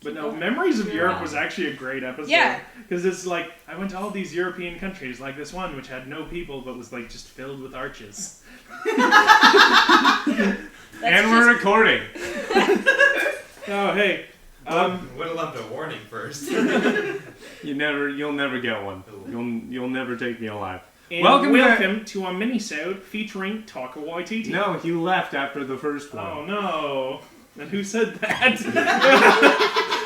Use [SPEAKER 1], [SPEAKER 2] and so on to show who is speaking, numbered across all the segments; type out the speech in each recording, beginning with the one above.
[SPEAKER 1] But no, Memories of Europe was actually a great episode.
[SPEAKER 2] Yeah.
[SPEAKER 1] Because it's like, I went to all these European countries, like this one, which had no people, but was like just filled with arches.
[SPEAKER 3] And we're recording.
[SPEAKER 1] Oh, hey.
[SPEAKER 4] Would have loved a warning first.
[SPEAKER 3] You'll never get one. You'll never take me alive.
[SPEAKER 1] And
[SPEAKER 3] welcome
[SPEAKER 1] to our minisode featuring Taika Waititi.
[SPEAKER 3] No, he left after the first one.
[SPEAKER 1] Oh no. And who said that?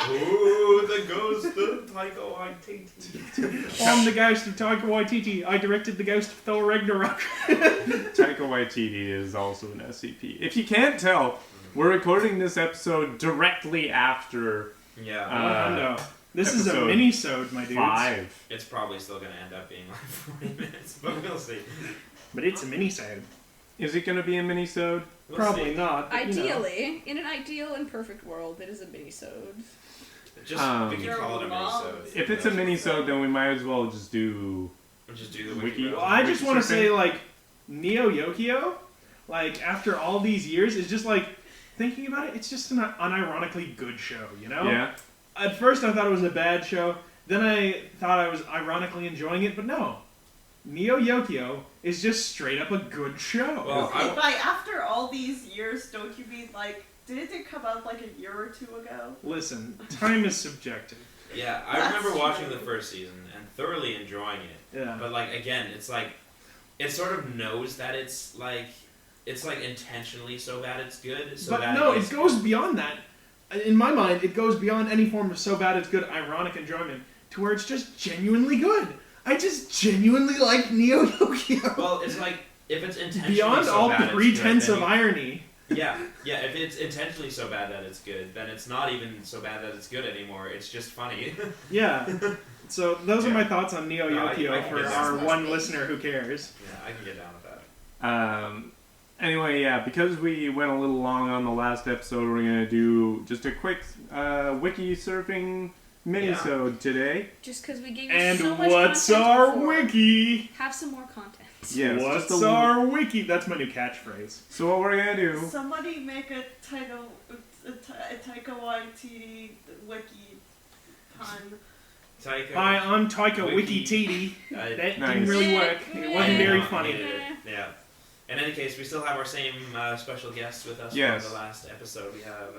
[SPEAKER 4] Ooh, the ghost of Taika Waititi.
[SPEAKER 1] I'm the ghost of Taika Waititi. I directed the Ghost of Thor Ragnarok.
[SPEAKER 3] Taika Waititi is also an SCP. If you can't tell, we're recording this episode directly after.
[SPEAKER 4] Yeah.
[SPEAKER 1] No. This is a
[SPEAKER 3] episode
[SPEAKER 1] minisode, my dudes.
[SPEAKER 3] 5.
[SPEAKER 4] It's probably still going to end up being like 40 minutes, but we'll see.
[SPEAKER 1] But it's a minisode.
[SPEAKER 3] Is it going to be a minisode?
[SPEAKER 4] We'll
[SPEAKER 1] Probably
[SPEAKER 4] see.
[SPEAKER 1] not. But,
[SPEAKER 2] Ideally, in an ideal and perfect world, it is a minisode.
[SPEAKER 4] Just we can call it a minisode.
[SPEAKER 3] If it's a minisode, then we might as well just do...
[SPEAKER 4] We'll just do the
[SPEAKER 3] Wiki.
[SPEAKER 4] wiki.
[SPEAKER 1] Well, I just want to say,
[SPEAKER 3] Wiki-surfing.
[SPEAKER 1] like, Neo Yokio, like, after all these years, is just like, thinking about it, it's just an unironically good show, you know?
[SPEAKER 3] Yeah.
[SPEAKER 1] At first I thought it was a bad show, then I thought I was ironically enjoying it, but no. Neo Yokio is just straight up a good show.
[SPEAKER 4] Well,
[SPEAKER 5] By after all these years, don't you mean like, didn't it come out like a year or two ago?
[SPEAKER 1] Listen, time is subjective.
[SPEAKER 4] Yeah, I
[SPEAKER 5] That's
[SPEAKER 4] remember watching
[SPEAKER 5] true.
[SPEAKER 4] the first season and thoroughly enjoying it.
[SPEAKER 1] Yeah.
[SPEAKER 4] But like again, it's like it sort of knows that it's like intentionally so bad it's good. So
[SPEAKER 1] But
[SPEAKER 4] bad
[SPEAKER 1] no,
[SPEAKER 4] it's
[SPEAKER 1] it goes beyond that. In my mind, it goes beyond any form of so bad it's good, ironic enjoyment, to where it's just genuinely good. I just genuinely like Neo Yokio.
[SPEAKER 4] Well, it's like if it's intentionally
[SPEAKER 1] Beyond
[SPEAKER 4] so
[SPEAKER 1] all
[SPEAKER 4] bad it's
[SPEAKER 1] pretense
[SPEAKER 4] good,
[SPEAKER 1] of
[SPEAKER 4] then
[SPEAKER 1] irony.
[SPEAKER 4] yeah. If it's intentionally so bad that it's good, then it's not even so bad that it's good anymore. It's just funny.
[SPEAKER 1] Yeah. So those are my thoughts on Neo
[SPEAKER 4] No, I
[SPEAKER 1] Yokio
[SPEAKER 4] can
[SPEAKER 1] for
[SPEAKER 4] get
[SPEAKER 1] our
[SPEAKER 4] that.
[SPEAKER 1] one listener who cares.
[SPEAKER 4] Yeah, I can get down with that.
[SPEAKER 3] Anyway, yeah, because we went a little long on the last episode, we're going to do just a quick wiki-surfing minisode today.
[SPEAKER 2] Just because we gave you
[SPEAKER 1] And
[SPEAKER 2] so much
[SPEAKER 1] what's
[SPEAKER 2] content
[SPEAKER 1] our
[SPEAKER 2] before.
[SPEAKER 1] wiki?
[SPEAKER 2] Have some more content.
[SPEAKER 3] Yes,
[SPEAKER 1] What's
[SPEAKER 3] just a
[SPEAKER 1] our wiki? That's my new catchphrase.
[SPEAKER 3] So what we're going to do...
[SPEAKER 5] Somebody make a Taika Waititi wiki pun.
[SPEAKER 4] Taika.
[SPEAKER 1] Hi, I'm Taika
[SPEAKER 4] Wiki.
[SPEAKER 1] Wiki-titi.
[SPEAKER 4] I-
[SPEAKER 1] That
[SPEAKER 3] Nice.
[SPEAKER 1] didn't really work. It wasn't very funny.
[SPEAKER 4] Yeah. In any case, we still have our same special guests with us
[SPEAKER 3] Yes.
[SPEAKER 4] from the last episode. We have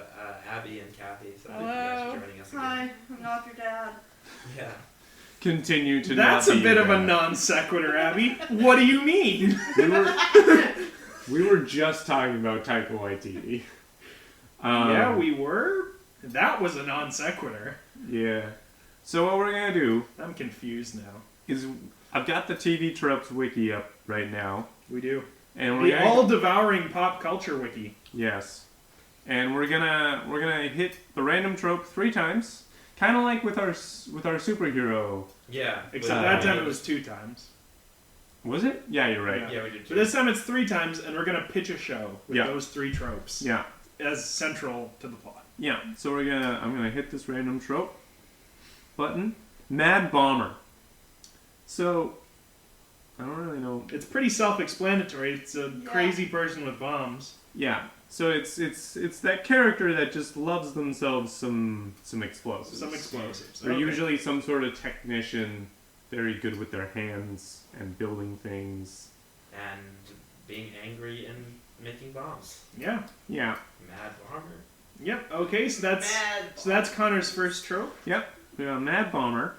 [SPEAKER 4] Abbi and Cathy. So thank you
[SPEAKER 2] Hello.
[SPEAKER 4] guys for joining us again.
[SPEAKER 5] Hi, I'm not your dad.
[SPEAKER 4] Yeah.
[SPEAKER 3] Continue to
[SPEAKER 1] That's
[SPEAKER 3] not
[SPEAKER 1] a
[SPEAKER 3] be
[SPEAKER 1] bit of a
[SPEAKER 3] bad.
[SPEAKER 1] non sequitur, Abby. What do you mean?
[SPEAKER 3] We were just talking about Taika Waititi.
[SPEAKER 1] Yeah, we were. That was a non sequitur.
[SPEAKER 3] Yeah. So what we're going to do
[SPEAKER 1] I'm confused now.
[SPEAKER 3] is... I've got the TV Tropes wiki up right now.
[SPEAKER 1] We do.
[SPEAKER 3] And we're
[SPEAKER 1] The
[SPEAKER 3] gonna...
[SPEAKER 1] all-devouring pop culture wiki.
[SPEAKER 3] Yes. And we're gonna hit the random trope 3 times. Kind of like with our superhero.
[SPEAKER 4] Yeah.
[SPEAKER 1] Except
[SPEAKER 3] Uh,
[SPEAKER 1] that time it was 2 times.
[SPEAKER 3] Was it? Yeah, you're right.
[SPEAKER 4] Yeah, we did
[SPEAKER 1] But
[SPEAKER 4] too.
[SPEAKER 1] this time it's 3 times, and we're gonna pitch a show with
[SPEAKER 3] Yeah.
[SPEAKER 1] those 3 tropes
[SPEAKER 3] Yeah.
[SPEAKER 1] as central to the plot.
[SPEAKER 3] Yeah. So I'm gonna hit this random trope button. Mad Bomber. So I don't really know.
[SPEAKER 1] It's pretty self-explanatory. It's a
[SPEAKER 5] Yeah.
[SPEAKER 1] crazy person with bombs.
[SPEAKER 3] Yeah. So it's that character that just loves themselves some explosives.
[SPEAKER 1] Some explosives.
[SPEAKER 3] They're
[SPEAKER 1] Okay.
[SPEAKER 3] usually some sort of technician, very good with their hands and building things.
[SPEAKER 4] And being angry and making bombs.
[SPEAKER 1] Yeah.
[SPEAKER 3] Yeah.
[SPEAKER 4] Mad Bomber.
[SPEAKER 1] Yep. Okay. So
[SPEAKER 5] Mad.
[SPEAKER 1] that's Connor's first trope.
[SPEAKER 3] Yep. We got Mad Bomber.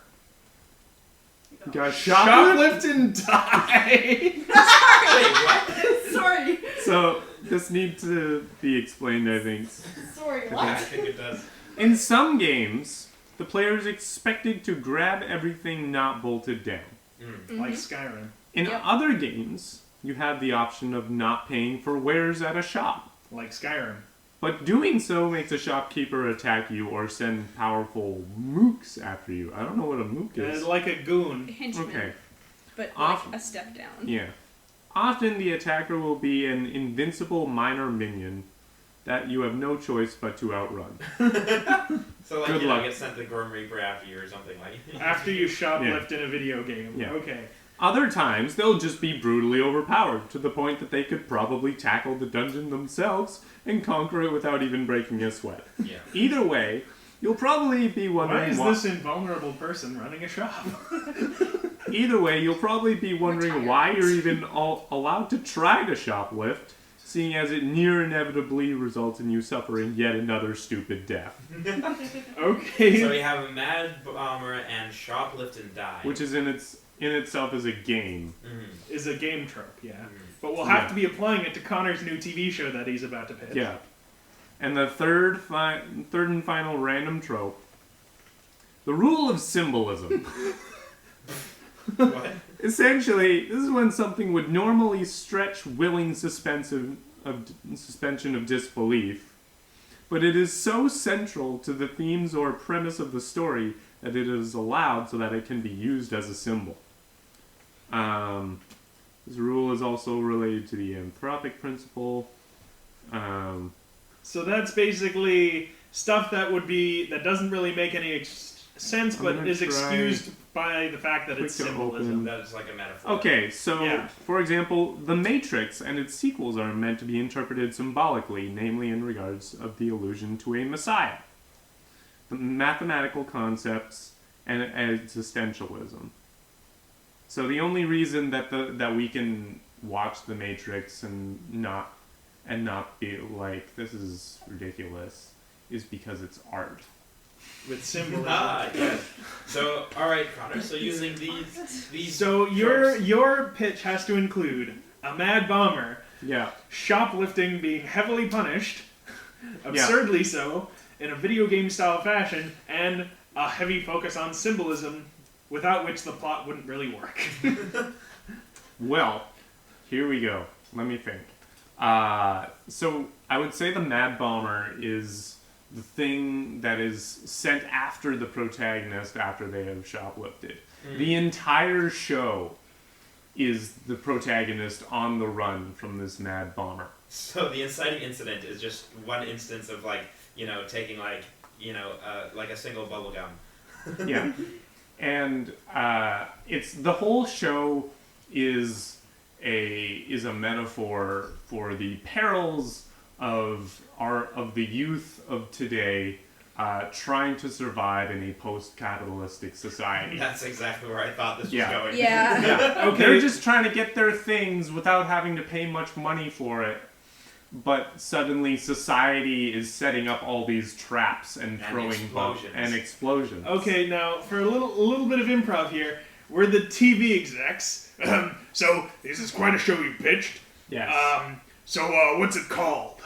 [SPEAKER 3] We got
[SPEAKER 1] Shoplift and die.
[SPEAKER 4] Wait, what?
[SPEAKER 5] Sorry.
[SPEAKER 3] So this needs to be explained, I think.
[SPEAKER 5] Sorry,
[SPEAKER 4] I
[SPEAKER 5] what?
[SPEAKER 4] think it does.
[SPEAKER 3] In some games, the player is expected to grab everything not bolted down.
[SPEAKER 1] Like Skyrim.
[SPEAKER 3] In
[SPEAKER 2] Yep.
[SPEAKER 3] other games, you have the option of not paying for wares at a shop.
[SPEAKER 1] Like Skyrim.
[SPEAKER 3] But doing so makes a shopkeeper attack you or send powerful mooks after you. I don't know what a mook is.
[SPEAKER 1] Like a goon.
[SPEAKER 2] Henchman.
[SPEAKER 3] Okay.
[SPEAKER 2] But
[SPEAKER 3] Off-
[SPEAKER 2] like a step down.
[SPEAKER 3] Yeah. Often the attacker will be an invincible minor minion that you have no choice but to outrun.
[SPEAKER 4] So like
[SPEAKER 3] Good
[SPEAKER 4] you know,
[SPEAKER 3] luck.
[SPEAKER 4] get sent the Grim Reaper after you or something like.
[SPEAKER 1] After you shoplift in a video game.
[SPEAKER 3] Yeah.
[SPEAKER 1] Okay.
[SPEAKER 3] Other times, they'll just be brutally overpowered, to the point that they could probably tackle the dungeon themselves and conquer it without even breaking a sweat.
[SPEAKER 4] Yeah.
[SPEAKER 3] Either way, You'll probably be
[SPEAKER 1] Why
[SPEAKER 3] wondering
[SPEAKER 1] is this invulnerable person running a shop?
[SPEAKER 3] Either way, you'll probably be wondering why you're even allowed to try to shoplift, seeing as it near inevitably results in you suffering yet another stupid death.
[SPEAKER 1] Okay.
[SPEAKER 4] So we have a mad bomber and shoplift and die.
[SPEAKER 3] Which is in itself is a game.
[SPEAKER 1] Is a game trope, yeah. But we'll have to be applying it to Connor's new TV show that he's about to pitch.
[SPEAKER 3] Yeah. And the third and final random trope, the rule of symbolism.
[SPEAKER 4] What?
[SPEAKER 3] Essentially, this is when something would normally stretch willing suspension of disbelief, but it is so central to the themes or premise of the story that it is allowed so that it can be used as a symbol. This rule is also related to the anthropic principle.
[SPEAKER 1] So that's basically stuff that doesn't really make any sense, but is excused by the fact that it's symbolism.
[SPEAKER 4] That is like a metaphor.
[SPEAKER 3] Okay, so, for example, The Matrix and its sequels are meant to be interpreted symbolically, namely in regards of the allusion to a messiah, the mathematical concepts, and existentialism. So the only reason that we can watch The Matrix and not be like, this is ridiculous, is because it's art.
[SPEAKER 1] With symbolism.
[SPEAKER 4] Yes. So, alright, Connor, so using these
[SPEAKER 1] So
[SPEAKER 4] tropes.
[SPEAKER 1] your pitch has to include a mad bomber,
[SPEAKER 3] Yeah.
[SPEAKER 1] shoplifting being heavily punished, absurdly so, in a video game style fashion, and a heavy focus on symbolism, without which the plot wouldn't really work.
[SPEAKER 3] Well, here we go. Let me think. So I would say the Mad Bomber is the thing that is sent after the protagonist after they have shoplifted. The entire show is the protagonist on the run from this Mad Bomber.
[SPEAKER 4] So the inciting incident is just one instance of taking like a single bubble gum.
[SPEAKER 3] Yeah. And it's the whole show is a metaphor for the perils of the youth of today trying to survive in a post-capitalistic society.
[SPEAKER 4] That's exactly where I thought this was going.
[SPEAKER 2] Yeah.
[SPEAKER 3] Yeah. Okay. They're just trying to get their things without having to pay much money for it. But suddenly society is setting up all these traps and throwing
[SPEAKER 4] explosions.
[SPEAKER 3] explosions.
[SPEAKER 1] Okay, now for a little bit of improv here, we're the TV execs. So this is quite a show you pitched.
[SPEAKER 3] Yes.
[SPEAKER 1] So what's it called?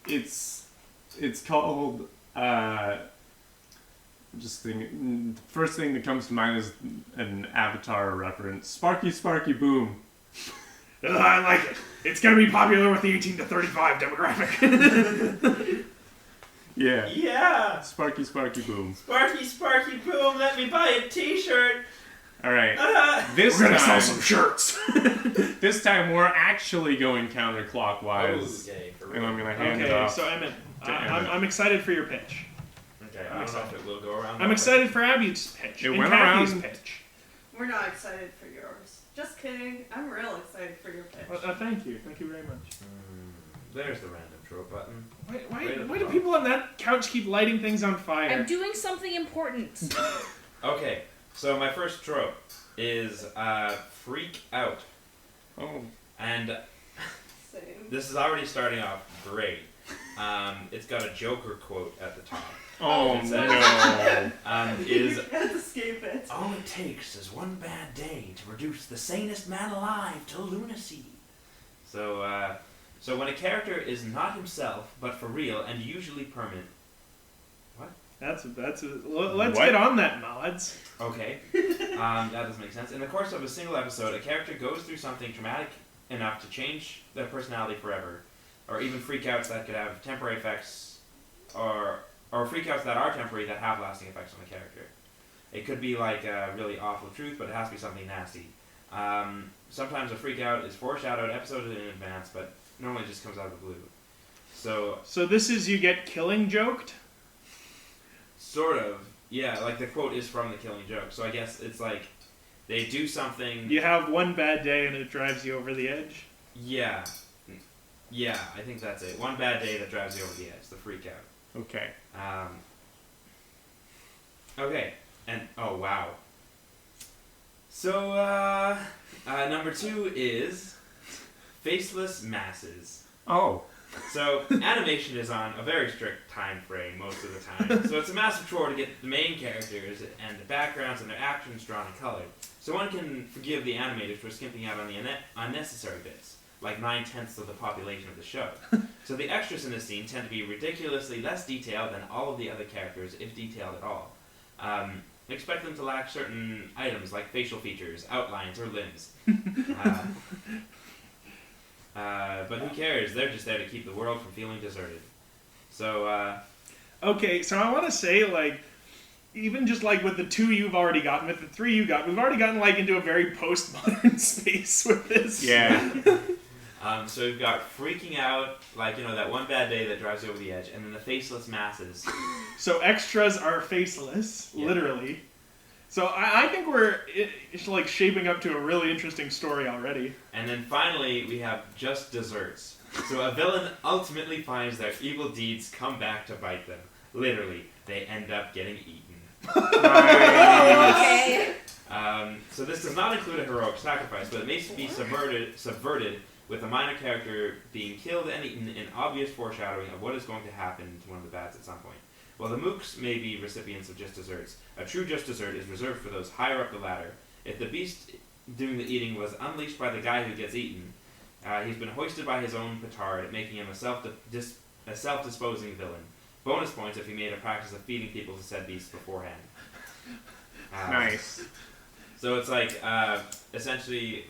[SPEAKER 3] It's called. Just thinking. The first thing that comes to mind is an Avatar reference. Sparky, Sparky, Boom.
[SPEAKER 1] I like it. It's gonna be popular with the 18 to 35 demographic.
[SPEAKER 3] Yeah.
[SPEAKER 4] Yeah!
[SPEAKER 3] Sparky, Sparky, Boom.
[SPEAKER 4] Sparky, Sparky, boom, let me buy a t-shirt!
[SPEAKER 3] Alright. This
[SPEAKER 1] We're gonna
[SPEAKER 3] time,
[SPEAKER 1] sell some shirts.
[SPEAKER 3] this time we're actually going counterclockwise.
[SPEAKER 4] Okay, for
[SPEAKER 3] And
[SPEAKER 4] real.
[SPEAKER 3] I'm gonna hand it
[SPEAKER 1] Okay,
[SPEAKER 3] off.
[SPEAKER 1] so Emmett,
[SPEAKER 3] to Emmett.
[SPEAKER 1] I'm excited for your pitch.
[SPEAKER 4] Okay, I don't know if it will go around.
[SPEAKER 1] I'm excited for Abby's pitch.
[SPEAKER 3] It
[SPEAKER 1] and
[SPEAKER 3] went
[SPEAKER 1] Cathy's
[SPEAKER 3] around.
[SPEAKER 1] pitch.
[SPEAKER 5] We're not excited for yours. Just kidding. I'm real excited for your pitch.
[SPEAKER 1] Thank you very much.
[SPEAKER 4] There's the random trope button.
[SPEAKER 1] Why do people on that couch keep lighting things on fire?
[SPEAKER 2] I'm doing something important.
[SPEAKER 4] Okay, so my first trope is freak out.
[SPEAKER 3] Oh.
[SPEAKER 4] And
[SPEAKER 5] Same.
[SPEAKER 4] this is already starting off great. It's got a Joker quote at the top.
[SPEAKER 3] Oh
[SPEAKER 4] It says,
[SPEAKER 3] no.
[SPEAKER 4] is
[SPEAKER 5] You can't escape it.
[SPEAKER 4] all it takes is one bad day to reduce the sanest man alive to lunacy. So, so when a character is not himself, but for real and usually permanent. What?
[SPEAKER 1] Let's
[SPEAKER 3] What?
[SPEAKER 1] get on that, mods.
[SPEAKER 4] Okay. That doesn't make sense. In the course of a single episode, a character goes through something traumatic enough to change their personality forever, or even freakouts that could have temporary effects, or freakouts that are temporary that have lasting effects on the character. It could be like a really awful truth, but it has to be something nasty. Sometimes a freakout is foreshadowed episodes in advance, but normally it just comes out of the blue. So
[SPEAKER 1] this is you get killing joked?
[SPEAKER 4] sort of, yeah, like the quote is from The Killing Joke, so I guess it's like they do something.
[SPEAKER 1] You have one bad day and it drives you over the edge?
[SPEAKER 4] Yeah, I think that's it. One bad day that drives you over the edge, the freak out.
[SPEAKER 3] Okay.
[SPEAKER 4] Okay, and oh wow. So number 2 is faceless masses.
[SPEAKER 3] Oh.
[SPEAKER 4] So animation is on a very strict time frame most of the time. So it's a massive chore to get the main characters and the backgrounds and their actions drawn and colored. So one can forgive the animators for skimping out on the unnecessary bits, like 9/10 of the population of the show. So the extras in this scene tend to be ridiculously less detailed than all of the other characters, if detailed at all. Expect them to lack certain items like facial features, outlines, or limbs. But who cares? They're just there to keep the world from feeling deserted. So,
[SPEAKER 1] Okay, so I want to say, like, even just like with the 2 you've already gotten, with the 3 you got, we've already gotten like into a very postmodern space with this.
[SPEAKER 3] Yeah.
[SPEAKER 4] So we've got freaking out, like, that one bad day that drives you over the edge, and then the faceless masses.
[SPEAKER 1] So extras are faceless, literally. So I think it's like shaping up to a really interesting story already.
[SPEAKER 4] And then finally, we have just desserts. So a villain ultimately finds their evil deeds come back to bite them. Literally, they end up getting eaten.
[SPEAKER 2] Okay.
[SPEAKER 4] So this does not include a heroic sacrifice, but it may be subverted with a minor character being killed and eaten in obvious foreshadowing of what is going to happen to one of the bads at some point. While the mooks may be recipients of just desserts, a true just dessert is reserved for those higher up the ladder. If the beast doing the eating was unleashed by the guy who gets eaten, he's been hoisted by his own petard, making him a self-disposing villain. Bonus points if he made a practice of feeding people to said beasts beforehand.
[SPEAKER 3] Nice.
[SPEAKER 4] So it's like, essentially,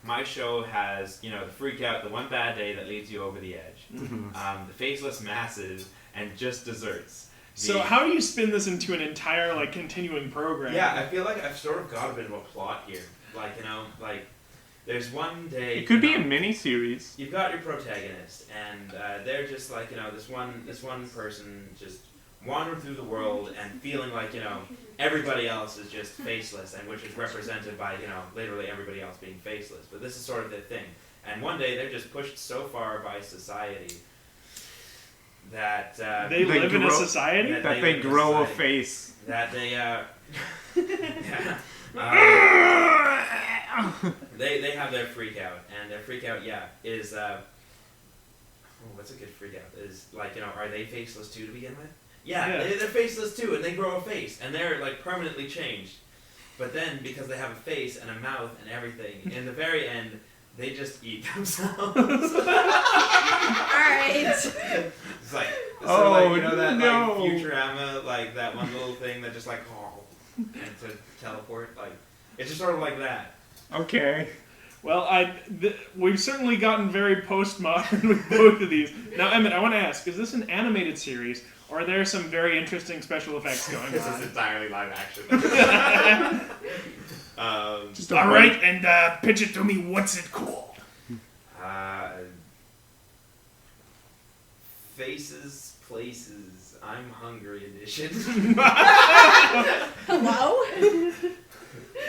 [SPEAKER 4] my show has, the freak out, the one bad day that leads you over the edge, the faceless masses, and just desserts.
[SPEAKER 1] So how do you spin this into an entire like continuing program?
[SPEAKER 4] Yeah, I feel like I've sort of got a bit of a plot here. Like, there's one day...
[SPEAKER 3] It could be a mini-series.
[SPEAKER 4] You've got your protagonist, and they're just like, this one person just wandering through the world and feeling like, everybody else is just faceless, and which is represented by, literally everybody else being faceless. But this is sort of their thing. And one day they're just pushed so far by society that...
[SPEAKER 1] they live in a society?
[SPEAKER 3] That they grow a face.
[SPEAKER 4] That they, they have their freak out, and their freak out, is, what's a good freak out? Is, like, are they faceless too to begin with? Yeah. They're faceless too, and they grow a face, and they're, like, permanently changed. But then, because they have a face and a mouth and everything, in the very end, they just eat themselves.
[SPEAKER 2] Alright.
[SPEAKER 4] It's like, like, like, Futurama, like, that one little thing that just, like, and to teleport, like, it's just sort of like that.
[SPEAKER 1] Okay. Well, we've certainly gotten very postmodern with both of these. Now, Emmett, I want to ask, is this an animated series, or are there some very interesting special effects going
[SPEAKER 4] This
[SPEAKER 1] on?
[SPEAKER 4] is entirely live action.
[SPEAKER 1] Alright, and pitch it to me, what's it called?
[SPEAKER 4] Faces, Places, I'm Hungry edition.
[SPEAKER 2] Hello?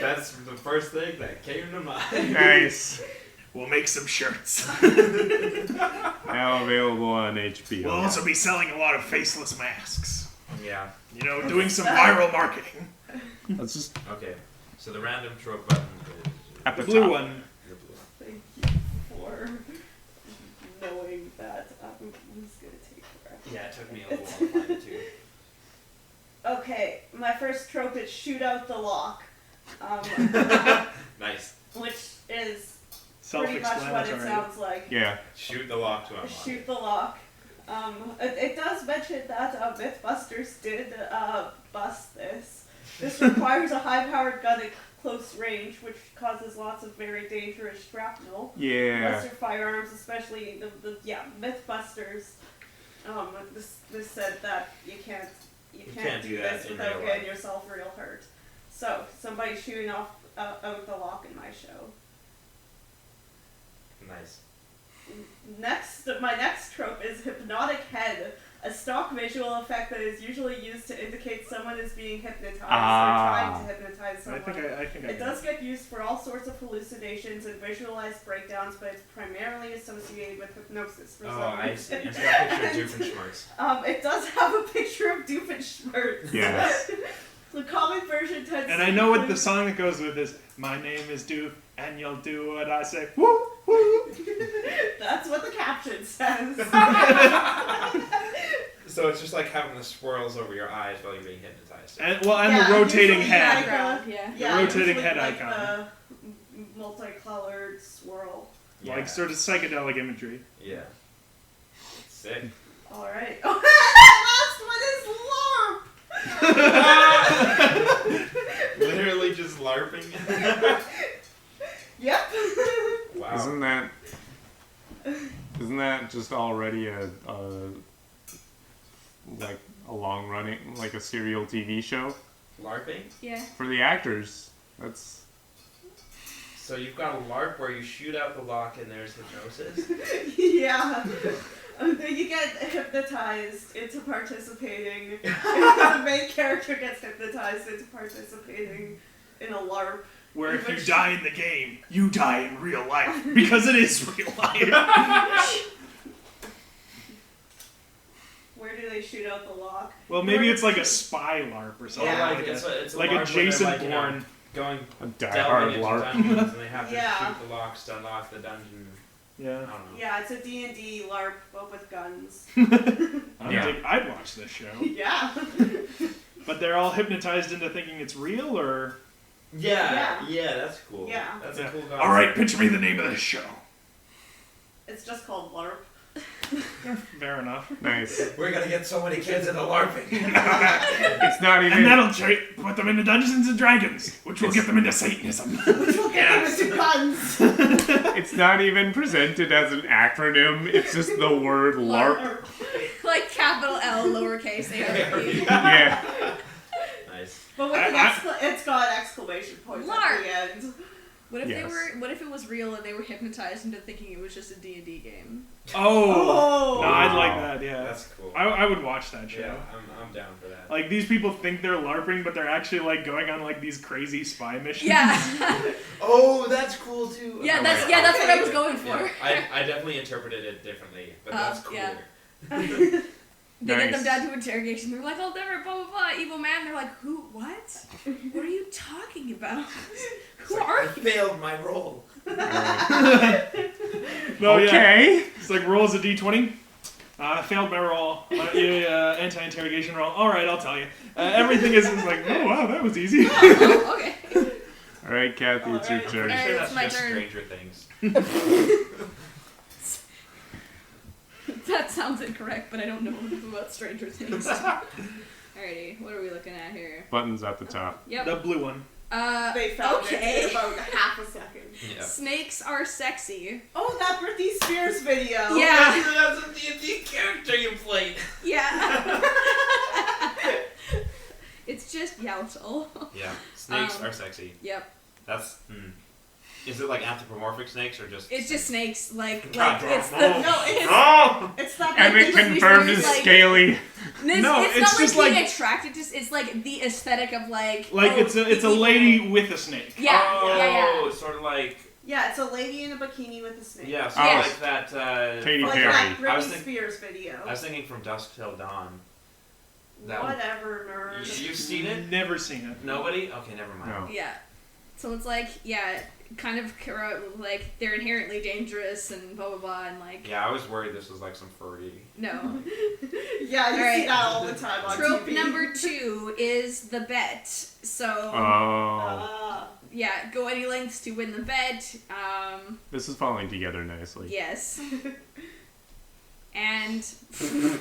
[SPEAKER 4] That's the first thing that came to mind.
[SPEAKER 3] Nice.
[SPEAKER 1] We'll make some shirts.
[SPEAKER 3] Now available on HBO.
[SPEAKER 1] We'll also be selling a lot of faceless masks.
[SPEAKER 4] Yeah.
[SPEAKER 1] Doing some viral marketing.
[SPEAKER 3] Let's just
[SPEAKER 4] Okay. So the random trope button is
[SPEAKER 3] at the
[SPEAKER 1] The blue
[SPEAKER 3] top.
[SPEAKER 1] one.
[SPEAKER 4] the blue.
[SPEAKER 5] Thank you for knowing that was going to take forever.
[SPEAKER 4] Yeah, it took me a little while to find it too.
[SPEAKER 5] Okay, my first trope is shoot out the lock.
[SPEAKER 4] Nice.
[SPEAKER 5] Which is pretty much what it
[SPEAKER 1] Self-explanatory.
[SPEAKER 5] sounds like.
[SPEAKER 3] Yeah.
[SPEAKER 4] Shoot the lock to unlock.
[SPEAKER 5] Shoot the lock. It does mention that Mythbusters did bust this. This requires a high-powered gun at close range, which causes lots of very dangerous shrapnel.
[SPEAKER 3] Yeah.
[SPEAKER 5] Lesser firearms, especially the Mythbusters. This said that you can't
[SPEAKER 4] do that
[SPEAKER 5] this
[SPEAKER 4] in
[SPEAKER 5] without
[SPEAKER 4] real
[SPEAKER 5] getting
[SPEAKER 4] life.
[SPEAKER 5] yourself real hurt. So somebody shooting off out the lock in my show.
[SPEAKER 4] Nice.
[SPEAKER 5] My next trope is hypnotic head. a stock visual effect that is usually used to indicate someone is being hypnotized or
[SPEAKER 3] Ah.
[SPEAKER 5] trying to hypnotize someone.
[SPEAKER 1] I think
[SPEAKER 5] It does get used for all sorts of hallucinations and visualized breakdowns, but it's primarily associated with hypnosis for
[SPEAKER 4] Oh,
[SPEAKER 5] some
[SPEAKER 4] I
[SPEAKER 5] reason.
[SPEAKER 4] see. It's got a picture of Doofenshmirtz.
[SPEAKER 5] It does have a picture of Doofenshmirtz.
[SPEAKER 3] Yes.
[SPEAKER 5] The common version tends
[SPEAKER 1] And
[SPEAKER 5] to
[SPEAKER 1] I know what the
[SPEAKER 5] include-
[SPEAKER 1] song that goes with is, my name is Doof, and you'll do what I say. Woo, woo.
[SPEAKER 5] That's what the caption says.
[SPEAKER 4] So it's just like having the swirls over your eyes while you're being hypnotized.
[SPEAKER 1] And, the
[SPEAKER 5] Yeah,
[SPEAKER 1] rotating
[SPEAKER 5] usually
[SPEAKER 1] head.
[SPEAKER 5] like
[SPEAKER 2] Background, yeah.
[SPEAKER 5] Yeah,
[SPEAKER 1] rotating
[SPEAKER 5] usually
[SPEAKER 1] head
[SPEAKER 5] like
[SPEAKER 1] icon.
[SPEAKER 5] the multicolored swirl.
[SPEAKER 4] Yeah.
[SPEAKER 1] Like sort of psychedelic imagery.
[SPEAKER 4] Yeah. Sick.
[SPEAKER 5] Alright. Oh, that last one is LARP!
[SPEAKER 4] Literally just LARPing.
[SPEAKER 5] Yep.
[SPEAKER 4] Wow.
[SPEAKER 3] Isn't that just already a long running, like a serial TV show
[SPEAKER 4] LARPing?
[SPEAKER 2] Yeah.
[SPEAKER 3] for the actors? That's
[SPEAKER 4] So you've got a LARP where you shoot out the lock and there's hypnosis?
[SPEAKER 5] Yeah. Then you get hypnotized into participating. The main character gets hypnotized into participating in a LARP.
[SPEAKER 1] Where if you
[SPEAKER 5] Which-
[SPEAKER 1] die in the game, you die in real life. Because it is real life.
[SPEAKER 5] Where do they shoot out the lock?
[SPEAKER 1] Well, maybe it's like a spy LARP or something.
[SPEAKER 5] Yeah.
[SPEAKER 1] like
[SPEAKER 4] it's
[SPEAKER 1] a,
[SPEAKER 4] it's
[SPEAKER 1] like
[SPEAKER 4] LARP
[SPEAKER 1] a
[SPEAKER 4] where
[SPEAKER 1] Jason
[SPEAKER 4] they're, like, you know,
[SPEAKER 1] Bourne.
[SPEAKER 4] going
[SPEAKER 3] a
[SPEAKER 4] delving
[SPEAKER 3] die-hard
[SPEAKER 4] into
[SPEAKER 3] LARP.
[SPEAKER 4] dungeons and they have to
[SPEAKER 5] Yeah.
[SPEAKER 4] shoot the locks to unlock the dungeon. I
[SPEAKER 1] Yeah.
[SPEAKER 4] don't know.
[SPEAKER 5] Yeah, it's a D&D LARP, but with guns.
[SPEAKER 3] Yeah.
[SPEAKER 1] I'd watch this show.
[SPEAKER 5] Yeah.
[SPEAKER 1] But they're all hypnotized into thinking it's real, or...
[SPEAKER 4] Yeah, that's cool.
[SPEAKER 5] Yeah.
[SPEAKER 4] That's
[SPEAKER 1] Yeah.
[SPEAKER 4] a cool concept.
[SPEAKER 1] Alright, pitch me the name of this show.
[SPEAKER 5] It's just called LARP.
[SPEAKER 1] Fair enough.
[SPEAKER 3] nice.
[SPEAKER 4] We're gonna get so many kids into LARPing.
[SPEAKER 3] It's not even.
[SPEAKER 1] And that'll put them into Dungeons and Dragons, which will get them into Satanism.
[SPEAKER 5] Which will get them into guns.
[SPEAKER 3] It's not even presented as an acronym. It's just the word LARP.
[SPEAKER 2] Like capital L, lowercase A.
[SPEAKER 3] Yeah.
[SPEAKER 4] Nice.
[SPEAKER 5] But with the it's got exclamation points
[SPEAKER 2] LARP.
[SPEAKER 5] at the end.
[SPEAKER 2] What if
[SPEAKER 3] Yes.
[SPEAKER 2] What if it was real and they were hypnotized into thinking it was just a D&D game?
[SPEAKER 1] Oh! No, I'd
[SPEAKER 3] Wow.
[SPEAKER 1] like that, yeah.
[SPEAKER 4] That's cool.
[SPEAKER 1] I would watch that show.
[SPEAKER 4] Yeah, I'm down for that.
[SPEAKER 1] Like, these people think they're LARPing, but they're actually, like, going on, like, these crazy spy missions.
[SPEAKER 2] Yeah.
[SPEAKER 4] Oh, that's cool too.
[SPEAKER 2] Yeah,
[SPEAKER 4] Oh,
[SPEAKER 2] that's
[SPEAKER 4] wait,
[SPEAKER 2] that's what I
[SPEAKER 5] okay.
[SPEAKER 2] was going for.
[SPEAKER 4] Yeah, I definitely interpreted it differently, but that's cooler.
[SPEAKER 2] yeah. They get them
[SPEAKER 3] Nice.
[SPEAKER 2] down to interrogation. They're like, "I'll never blah blah blah." Evil man. They're like, "Who? What? What are you talking about? Who
[SPEAKER 4] It's like,
[SPEAKER 2] are
[SPEAKER 4] I
[SPEAKER 2] you?"
[SPEAKER 4] failed my role.
[SPEAKER 1] No, yeah.
[SPEAKER 3] Okay.
[SPEAKER 1] It's like, rolls a d20. I failed my roll. Anti-interrogation roll. Alright, I'll tell you. Everything is like, oh wow, that was easy.
[SPEAKER 2] Oh, okay.
[SPEAKER 3] All right, Cathy, it's your
[SPEAKER 5] Alright.
[SPEAKER 3] turn.
[SPEAKER 4] Pretty
[SPEAKER 2] Alright,
[SPEAKER 4] sure
[SPEAKER 2] it's
[SPEAKER 4] that's
[SPEAKER 2] my
[SPEAKER 4] just
[SPEAKER 2] turn.
[SPEAKER 4] Stranger Things.
[SPEAKER 2] That sounds incorrect, but I don't know about Stranger Things. Alrighty, what are we looking at here?
[SPEAKER 3] Buttons at the top.
[SPEAKER 2] Yep.
[SPEAKER 1] The blue one.
[SPEAKER 5] They found it
[SPEAKER 2] Okay.
[SPEAKER 5] in about half a second.
[SPEAKER 4] Yeah.
[SPEAKER 2] Snakes are sexy.
[SPEAKER 5] Oh, that Britney Spears video.
[SPEAKER 2] Yeah.
[SPEAKER 4] That's a D&D character you played.
[SPEAKER 2] Yeah. It's just Yowtle.
[SPEAKER 4] Yeah, snakes
[SPEAKER 2] Um,
[SPEAKER 4] are sexy.
[SPEAKER 2] Yep.
[SPEAKER 4] That's. Is it like anthropomorphic snakes or just?
[SPEAKER 2] It's just snakes. Like
[SPEAKER 4] God,
[SPEAKER 2] it's the.
[SPEAKER 5] No, it's
[SPEAKER 3] Oh!
[SPEAKER 5] it's that
[SPEAKER 3] Emmett
[SPEAKER 2] Britney
[SPEAKER 3] confirmed
[SPEAKER 2] Spears,
[SPEAKER 3] is
[SPEAKER 2] like-
[SPEAKER 3] scaly.
[SPEAKER 1] No,
[SPEAKER 2] it's
[SPEAKER 1] it's
[SPEAKER 2] not
[SPEAKER 1] just
[SPEAKER 2] like being
[SPEAKER 1] like-
[SPEAKER 2] attracted to. It's like the aesthetic of like.
[SPEAKER 1] Like,
[SPEAKER 2] oh,
[SPEAKER 1] it's a
[SPEAKER 2] the
[SPEAKER 1] lady with a snake.
[SPEAKER 2] Yeah,
[SPEAKER 4] Oh,
[SPEAKER 2] yeah.
[SPEAKER 4] sort of like.
[SPEAKER 5] Yeah, it's a lady in a bikini with a snake.
[SPEAKER 4] Yeah, sort
[SPEAKER 3] Oh.
[SPEAKER 4] of like that.
[SPEAKER 3] Katy
[SPEAKER 5] Like
[SPEAKER 3] Perry.
[SPEAKER 5] that
[SPEAKER 4] I was
[SPEAKER 5] Britney
[SPEAKER 4] think-
[SPEAKER 5] Spears video.
[SPEAKER 4] I was thinking from Dusk Till Dawn. that one.
[SPEAKER 5] Whatever, nerd.
[SPEAKER 4] You've seen it?
[SPEAKER 1] Never seen it.
[SPEAKER 4] Nobody? Okay, never mind.
[SPEAKER 3] No.
[SPEAKER 2] Yeah. So it's like, yeah, kind of like they're inherently dangerous and blah blah blah and like
[SPEAKER 4] Yeah, I was worried this was like some furry.
[SPEAKER 2] no.
[SPEAKER 5] Yeah, you see
[SPEAKER 2] Alright.
[SPEAKER 5] that all the time on
[SPEAKER 2] Trope
[SPEAKER 5] TV.
[SPEAKER 2] number 2 is the bet. So
[SPEAKER 3] Oh.
[SPEAKER 2] yeah, go any lengths to win the bet.
[SPEAKER 3] This is falling together nicely.
[SPEAKER 2] Yes. And no
[SPEAKER 4] So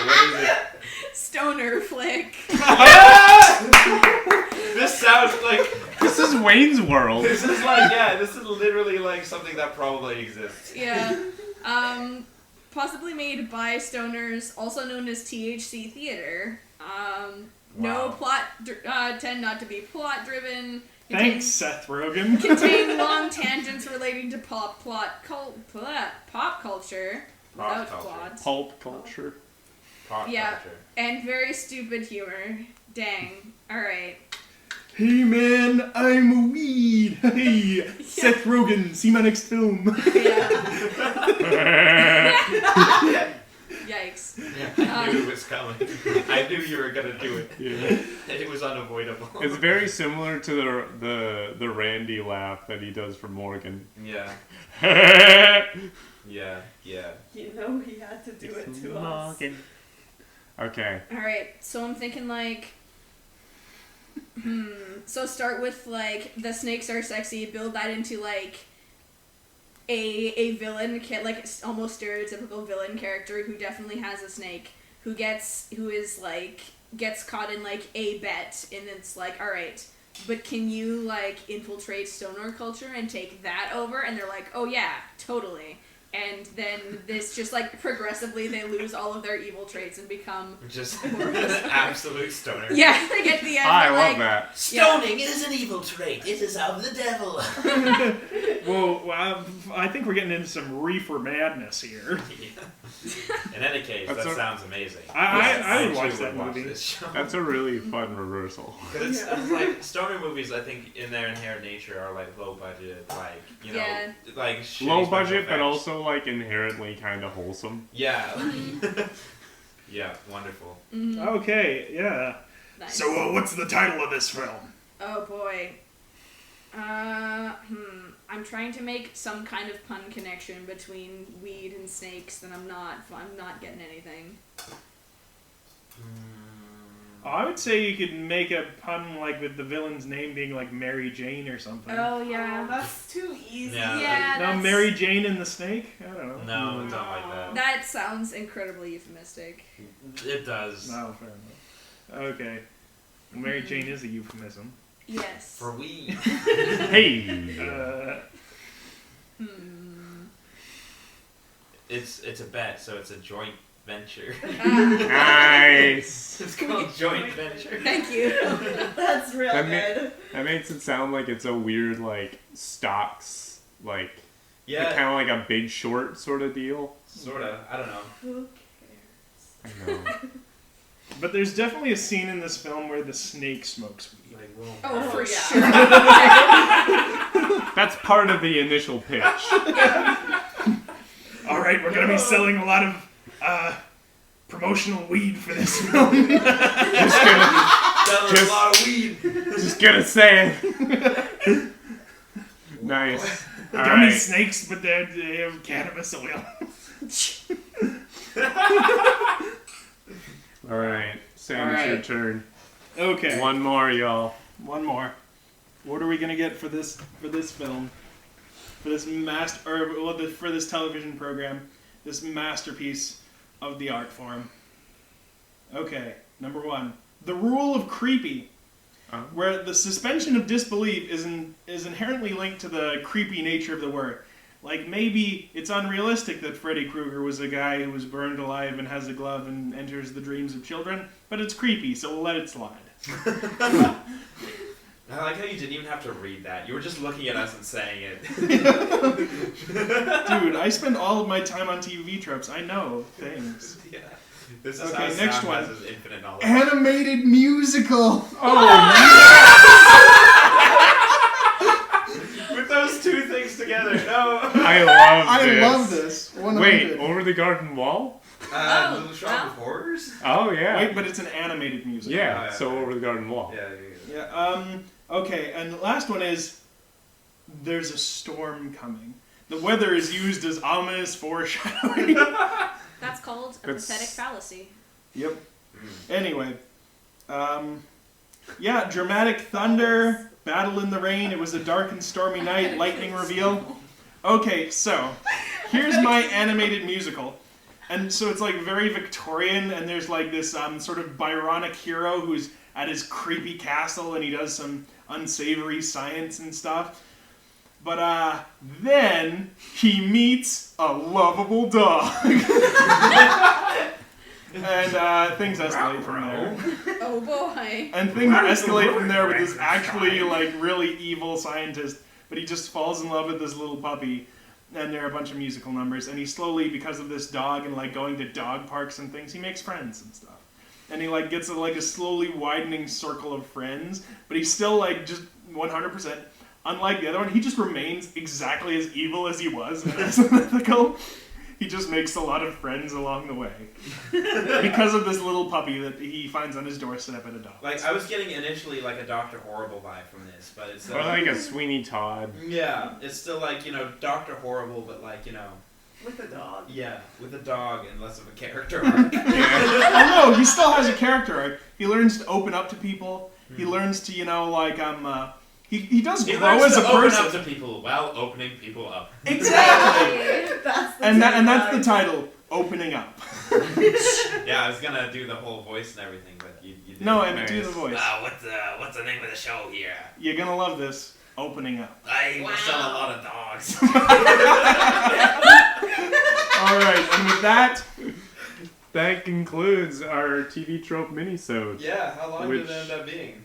[SPEAKER 4] what is it?
[SPEAKER 2] stoner flick.
[SPEAKER 4] This sounds like
[SPEAKER 3] This is Wayne's World.
[SPEAKER 4] this is like this is literally like something that probably exists.
[SPEAKER 2] Yeah. Possibly made by stoners, also known as THC theater. No
[SPEAKER 4] Wow.
[SPEAKER 2] plot, tend not to be plot driven.
[SPEAKER 1] Thanks, Seth Rogen.
[SPEAKER 2] Contain long tangents relating to pop culture.
[SPEAKER 4] Pop
[SPEAKER 2] without
[SPEAKER 4] culture.
[SPEAKER 2] plot.
[SPEAKER 3] Pulp culture.
[SPEAKER 4] Pop
[SPEAKER 2] Yeah.
[SPEAKER 4] culture.
[SPEAKER 2] And very stupid humor. Dang. Alright.
[SPEAKER 1] Hey man, I'm a weed. Hey, Seth Rogen, see my next film.
[SPEAKER 2] Yeah. Yikes.
[SPEAKER 4] I knew it was coming. I knew you were gonna do it.
[SPEAKER 3] Yeah.
[SPEAKER 4] It was unavoidable.
[SPEAKER 3] It's very similar to the Randy laugh that he does for Morgan.
[SPEAKER 4] Yeah. Yeah. Yeah.
[SPEAKER 5] You know he had to do it to us.
[SPEAKER 3] Okay.
[SPEAKER 2] Alright, so I'm thinking like, so start with like, the snakes are sexy, build that into like, a villain, like almost stereotypical villain character who definitely has a snake, who is like, gets caught in like a bet, and it's like, alright, but can you like infiltrate stoner culture and take that over? And they're like, oh yeah, totally. And then this just like progressively they lose all of their evil traits and become
[SPEAKER 4] Just absolute stoner.
[SPEAKER 2] yeah, they get the end.
[SPEAKER 3] I
[SPEAKER 2] like,
[SPEAKER 3] love that.
[SPEAKER 6] Stoning is an evil trait. It is of the devil.
[SPEAKER 1] Well, I think we're getting into some reefer madness here.
[SPEAKER 4] In any case,
[SPEAKER 3] That's
[SPEAKER 4] that
[SPEAKER 3] a-
[SPEAKER 4] sounds amazing.
[SPEAKER 1] I would watch
[SPEAKER 4] actually
[SPEAKER 1] that movie.
[SPEAKER 4] this show.
[SPEAKER 3] That's a really fun reversal.
[SPEAKER 4] Because it's like stoner movies, I think, in their inherent nature, are like low budget, like you know,
[SPEAKER 2] Yeah.
[SPEAKER 4] like shitty
[SPEAKER 3] Low
[SPEAKER 4] special
[SPEAKER 3] budget, but
[SPEAKER 4] effects.
[SPEAKER 3] also like inherently kind of wholesome.
[SPEAKER 4] Yeah. Yeah, wonderful.
[SPEAKER 1] Okay, yeah.
[SPEAKER 2] Nice.
[SPEAKER 1] So, what's the title of this film?
[SPEAKER 2] Oh boy. I'm trying to make some kind of pun connection between weed and snakes, and I'm not getting anything.
[SPEAKER 1] I would say you could make a pun like with the villain's name being like Mary Jane or something.
[SPEAKER 2] Oh
[SPEAKER 5] Oh,
[SPEAKER 2] yeah.
[SPEAKER 5] that's too easy.
[SPEAKER 4] Yeah.
[SPEAKER 2] Yeah,
[SPEAKER 1] No,
[SPEAKER 2] that's,
[SPEAKER 1] Mary Jane and the Snake? I don't know.
[SPEAKER 4] No, don't like that.
[SPEAKER 2] that sounds incredibly euphemistic.
[SPEAKER 4] It does.
[SPEAKER 1] No, fair enough. Okay. Mary Jane is a euphemism.
[SPEAKER 2] Yes.
[SPEAKER 4] For we.
[SPEAKER 3] Hey!
[SPEAKER 4] It's a bet, so it's a joint venture.
[SPEAKER 3] Nice!
[SPEAKER 4] It's called joint venture.
[SPEAKER 2] Thank you.
[SPEAKER 5] That's real
[SPEAKER 3] That
[SPEAKER 5] good.
[SPEAKER 3] That makes it sound like it's a weird, like, stocks, like,
[SPEAKER 4] Yeah,
[SPEAKER 3] kind of like a Big Short sort of deal.
[SPEAKER 4] sorta. I don't know.
[SPEAKER 5] Who
[SPEAKER 3] I know.
[SPEAKER 1] But there's definitely a scene in this film where the snake smokes weed.
[SPEAKER 4] Like, well,
[SPEAKER 2] Oh, for
[SPEAKER 5] yeah.
[SPEAKER 2] sure.
[SPEAKER 3] That's part of the initial pitch.
[SPEAKER 1] Alright, we're gonna be selling a lot of, promotional weed for this film.
[SPEAKER 4] selling a lot of weed.
[SPEAKER 3] Just gonna say it. Nice.
[SPEAKER 1] Gummy
[SPEAKER 3] Alright.
[SPEAKER 1] snakes, but they have cannabis oil.
[SPEAKER 3] Alright. Sam, it's your
[SPEAKER 1] Alright.
[SPEAKER 3] turn.
[SPEAKER 1] Okay.
[SPEAKER 3] One more, y'all.
[SPEAKER 1] One more. What are we gonna get for this film? For this for this television program, this masterpiece of the art form. Okay, number one, the rule of creepy, where the suspension of disbelief is inherently linked to the creepy nature of the word. Like, maybe it's unrealistic that Freddy Krueger was a guy who was burned alive and has a glove and enters the dreams of children, but it's creepy, so we'll let it slide.
[SPEAKER 4] I like how you didn't even have to read that. You were just looking at us and saying it.
[SPEAKER 1] Dude, I spend all of my time on TV tropes. I know things.
[SPEAKER 4] Yeah. This is
[SPEAKER 1] Okay,
[SPEAKER 4] how
[SPEAKER 1] next
[SPEAKER 4] Sam
[SPEAKER 1] one.
[SPEAKER 4] has his infinite knowledge.
[SPEAKER 1] Animated musical.
[SPEAKER 4] With those two things together, no.
[SPEAKER 3] I love this.
[SPEAKER 1] I love this. 100.
[SPEAKER 3] Wait, Over the Garden Wall?
[SPEAKER 4] Little Shop of Horrors?
[SPEAKER 3] Oh, yeah.
[SPEAKER 1] Wait, but it's an animated musical.
[SPEAKER 3] Yeah,
[SPEAKER 4] Oh, yeah.
[SPEAKER 3] so Over the Garden Wall.
[SPEAKER 4] Yeah.
[SPEAKER 1] Yeah. Okay, and the last one is there's a storm coming. The weather is used as ominous foreshadowing.
[SPEAKER 2] That's called a
[SPEAKER 3] That's-
[SPEAKER 2] pathetic fallacy.
[SPEAKER 1] Yep. Anyway, yeah, dramatic thunder, battle in the rain. It was a dark and stormy night. Lightning reveal. Okay, so here's my animated musical. And so it's like very Victorian, and there's like this sort of Byronic hero who's at his creepy castle, and he does some unsavory science and stuff. But then he meets a lovable dog. And things escalate from there.
[SPEAKER 2] Oh boy.
[SPEAKER 1] And things escalate from there with this actually like really evil scientist, but he just falls in love with this little puppy. and there are a bunch of musical numbers, and he slowly, because of this dog and like going to dog parks and things, he makes friends and stuff. And he like gets a slowly widening circle of friends, but he's still like just 100%. Unlike the other one, he just remains exactly as evil as he was as mythical. He just makes a lot of friends along the way because of this little puppy that he finds on his doorstep at a dog.
[SPEAKER 4] Like, I was getting initially like a Dr. Horrible vibe from this, but it's
[SPEAKER 3] Or like a Sweeney Todd.
[SPEAKER 4] yeah, it's still like, you know, Dr. Horrible, but like, you know,
[SPEAKER 5] With a dog.
[SPEAKER 4] yeah, with a dog and less of a character arc.
[SPEAKER 1] Oh no, he still has a character arc. He learns to open up to people. He learns to, you know, like he does
[SPEAKER 4] He
[SPEAKER 1] grow
[SPEAKER 4] learns
[SPEAKER 1] as a
[SPEAKER 4] to open
[SPEAKER 1] person.
[SPEAKER 4] up to people while opening people up.
[SPEAKER 1] Exactly.
[SPEAKER 5] That's the
[SPEAKER 1] and that's the
[SPEAKER 5] tagline.
[SPEAKER 1] title, Opening Up.
[SPEAKER 4] Yeah, I was gonna do the whole voice and everything, but you did.
[SPEAKER 1] No, Emmett, do the voice.
[SPEAKER 6] What's the name of the show here?
[SPEAKER 1] You're gonna love this. Opening Up.
[SPEAKER 6] I will sell a lot of dogs.
[SPEAKER 1] All right, and with that,
[SPEAKER 3] That concludes our TV Trope Minisode.
[SPEAKER 4] Yeah, how long
[SPEAKER 3] Which-
[SPEAKER 4] did it end up being?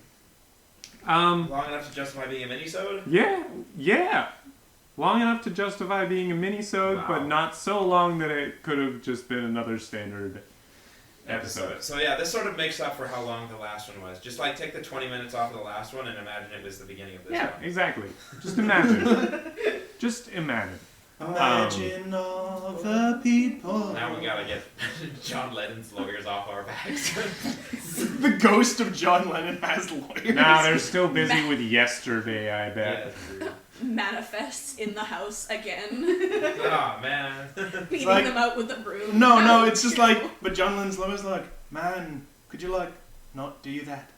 [SPEAKER 3] Um,
[SPEAKER 4] Long enough to justify being a minisode?
[SPEAKER 3] yeah. Long enough to justify being a minisode,
[SPEAKER 4] Wow.
[SPEAKER 3] but not so long that it could have just been another standard episode.
[SPEAKER 4] So yeah, this sort of makes up for how long the last one was. Just like take the 20 minutes off of the last one and imagine it was the beginning of this
[SPEAKER 3] Yeah,
[SPEAKER 4] one.
[SPEAKER 3] exactly. Just imagine. Just imagine.
[SPEAKER 1] imagine all the people.
[SPEAKER 4] Now we gotta get John Lennon's lawyers off our backs.
[SPEAKER 1] The ghost of John Lennon has lawyers.
[SPEAKER 3] Nah, they're still busy with yesterday, I
[SPEAKER 4] Yeah,
[SPEAKER 3] bet.
[SPEAKER 4] that's true.
[SPEAKER 2] Manifests in the house again.
[SPEAKER 4] Oh man.
[SPEAKER 2] Beating
[SPEAKER 1] like-
[SPEAKER 2] them out with a broom.
[SPEAKER 1] No, it's just like, but John Lennon's lawyer's like, man, could you like not do that?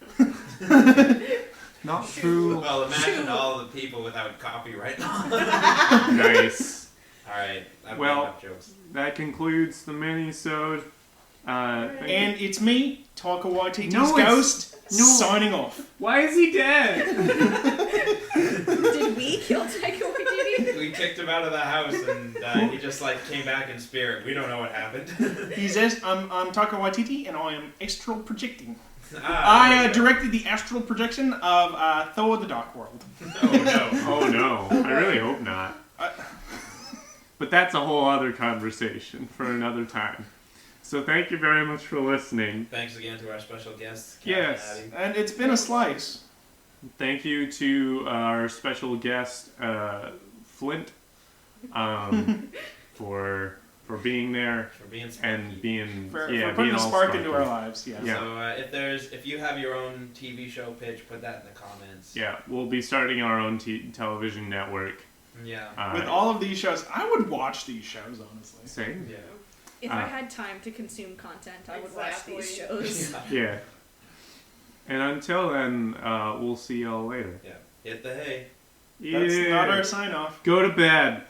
[SPEAKER 3] Not true.
[SPEAKER 4] Well, imagine all the people without copyright.
[SPEAKER 3] Nice.
[SPEAKER 4] Alright, I've
[SPEAKER 3] Well-
[SPEAKER 4] made enough jokes.
[SPEAKER 3] That concludes the minisode. Thank you.
[SPEAKER 1] And it's me, Taika Waititi's
[SPEAKER 3] No, it's-
[SPEAKER 1] ghost,
[SPEAKER 3] no.
[SPEAKER 1] signing off.
[SPEAKER 3] Why is he dead?
[SPEAKER 2] Did we kill Taika Waititi?
[SPEAKER 4] We kicked him out of the house and he just like came back in spirit. We don't know what happened.
[SPEAKER 1] I'm Taika Waititi, and I am astral projecting.
[SPEAKER 4] Ah,
[SPEAKER 1] I
[SPEAKER 4] there you go.
[SPEAKER 1] directed the astral projection of Thor: The Dark World.
[SPEAKER 4] Oh no.
[SPEAKER 3] Oh no, I really hope not. But that's a whole other conversation for another time. So thank you very much for listening.
[SPEAKER 4] Thanks again to our special guests, Cathy
[SPEAKER 3] Yes.
[SPEAKER 4] and
[SPEAKER 1] And it's been a slice.
[SPEAKER 3] Thank you to our special guest, Flint, for being there
[SPEAKER 4] Abby, for being spunky.
[SPEAKER 3] and being
[SPEAKER 1] For
[SPEAKER 3] being
[SPEAKER 1] putting a
[SPEAKER 3] all
[SPEAKER 1] spark into
[SPEAKER 3] spunky.
[SPEAKER 1] our lives, yes.
[SPEAKER 3] Yeah.
[SPEAKER 4] So if you have your own TV show pitch, put that in the comments.
[SPEAKER 3] Yeah, we'll be starting our own television network.
[SPEAKER 4] Yeah.
[SPEAKER 1] With all of these shows, I would watch these shows, honestly.
[SPEAKER 3] Same.
[SPEAKER 4] Yeah.
[SPEAKER 2] If I had time to consume content, I would watch these shows.
[SPEAKER 3] Yeah. And until then, we'll see y'all later.
[SPEAKER 4] Yeah. Hit the hay.
[SPEAKER 1] That's
[SPEAKER 3] Yeah.
[SPEAKER 1] not our sign off.
[SPEAKER 3] Go to bed.